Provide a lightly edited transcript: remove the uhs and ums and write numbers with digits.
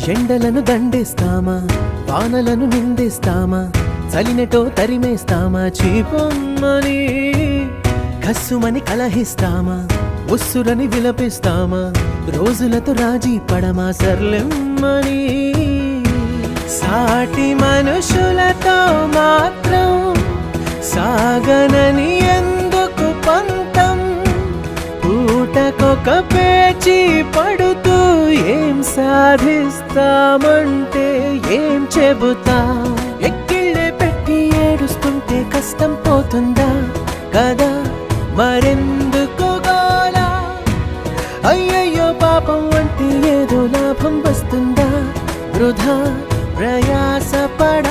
ఎండలను దండేస్తామా, వానలను నిందిస్తామా, చలినటో తరిమేస్తామా, చీపొమ్మని కస్సుమని కలహిస్తామా, ఉస్సురని విలపిస్తామా, రోజులతో రాజీ పడమా, సర్లెమ్మని సాటి మనుషులతో మాత్రం సాగనని ఎందుకు పంతం, పూటకొక పేచి పడుతూ ఏం సాధిస్తామంటే ఏం చెబుతా, ఎక్కిళ్ళే పెట్టి ఏడుస్తుంటే కష్టం పోతుందా కదా, మరెందుకు గోలా, అయ్యయ్యో పాపం అంటే ఏదో లాభం వస్తుందా, వృధా ప్రయాసపడ